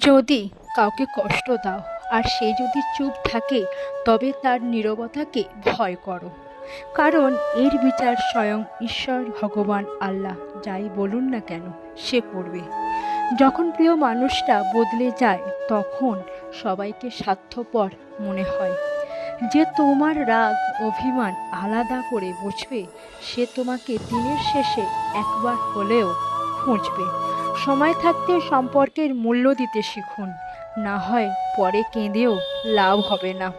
যদি কাউকে কষ্ট দাও আর সে যদি চুপ থাকে, তবে তার নীরবতাকে ভয় করো। কারণ এর বিচার স্বয়ং ঈশ্বর ভগবান আল্লাহ যাই বলুন না কেন সে করবে। যখন প্রিয় মানুষটা বদলে যায়, তখন সবাইকে স্বার্থপর মনে হয়। যে তোমার রাগ অভিমান আলাদা করে বুঝবে, সে তোমাকে দিনের শেষে একবার হলেও খুঁজবে। সময় থাকতে সম্পর্কের মূল্য দিতে শিখুন, না হয় পরে কেঁদেও লাভ হবে না।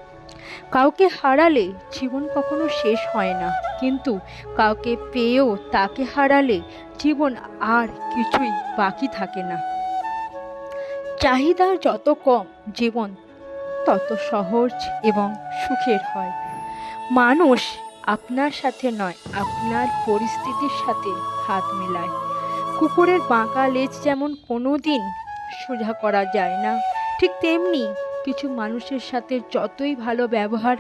কাউকে হারালে জীবন কখনো শেষ হয় না, কিন্তু কাউকে পেয়েও তাকে হারালে জীবন আর কিছুই বাকি থাকে না। চাহিদা যত কম, জীবন তত সহজ এবং সুখের হয়। মানুষ আপনার সাথে নয়, আপনার পরিস্থিতির সাথে হাত মেলায়। কুকুরের বাঁকা লেজ যেমন কোনো দিন সোজা করা যায় না, ঠিক তেমনি কিছু মানুষের সাথে যতই ভালো ব্যবহার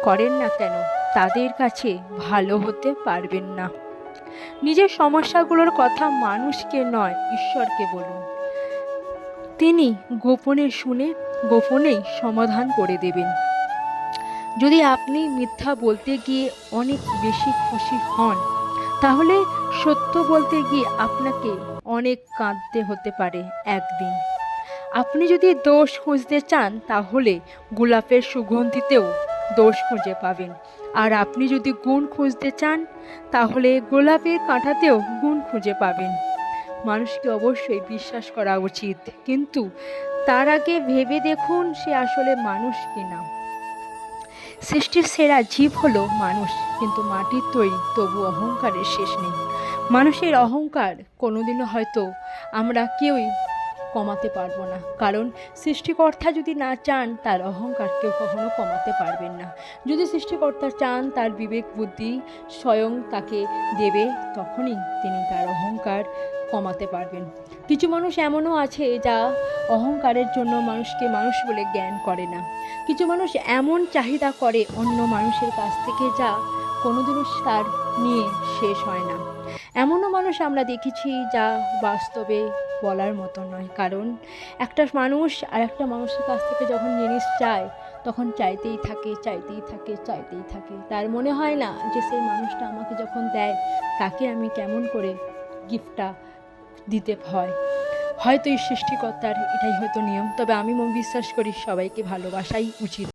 করেন না কেন, তাদের কাছে ভালো হতে পারবেন না। নিজের সমস্যাগুলোর কথা মানুষকে নয়, ঈশ্বরকে বলুন। তিনি গোপনে শুনে গোপনেই সমাধান করে দেবেন। যদি আপনি মিথ্যা বলতে গিয়ে অনেক বেশি খুশি হন, তাহলে সত্য বলতে গিয়ে আপনাকে অনেক কাঁদতে হতে পারে একদিন। আপনি যদি দোষ খুঁজতে চান, তাহলে গোলাপের সুগন্ধিতেও দোষ খুঁজে পাবেন। আর আপনি যদি গুণ খুঁজতে চান, তাহলে গোলাপের কাঁটাতেও গুণ খুঁজে পাবেন। মানুষকে অবশ্যই বিশ্বাস করা উচিত, কিন্তু তার আগে ভেবে দেখুন সে আসলে মানুষ কিনা। সৃষ্টির সেরা জীব হলো মানুষ, কিন্তু মাটির তৈরি, তবু অহংকারের শেষ নেই। মানুষের অহংকার কোনোদিনও হয়তো আমরা কেউই কমাতে পারবো না, কারণ সৃষ্টিকর্তা যদি না চান, তার অহংকার কেউ কখনো কমাতে পারবেন না। যদি সৃষ্টিকর্তা চান, তার বিবেক বুদ্ধি স্বয়ং তাকে দেবে, তখনই তিনি তার অহংকার কমাতে পারবেন। কিছু মানুষ এমনও আছে যা অহংকারের জন্য মানুষকে মানুষ বলে জ্ঞান করে না। কিছু মানুষ এমন চাহিদা করে অন্য মানুষের কাছ থেকে, যা কোনোদিনও তার নিয়ে শেষ হয় না। এমনও মানুষ আমরা দেখেছি যা বাস্তবে বলার মতো নয়, কারণ একটা মানুষ আর একটা মানুষের কাছ থেকে যখন জিনিস চায়, তখন চাইতেই থাকে, চাইতেই থাকে, চাইতেই থাকে। তার মনে হয় না যে সেই মানুষটা আমাকে যখন দেয়, তাকে আমি কেমন করে গিফটটা দিতে হয়। হয়তো এই সৃষ্টিকর্তার এটাই হয়তো নিয়ম। তবে আমি বিশ্বাস করি সবাইকে ভালোবাসাই উচিত।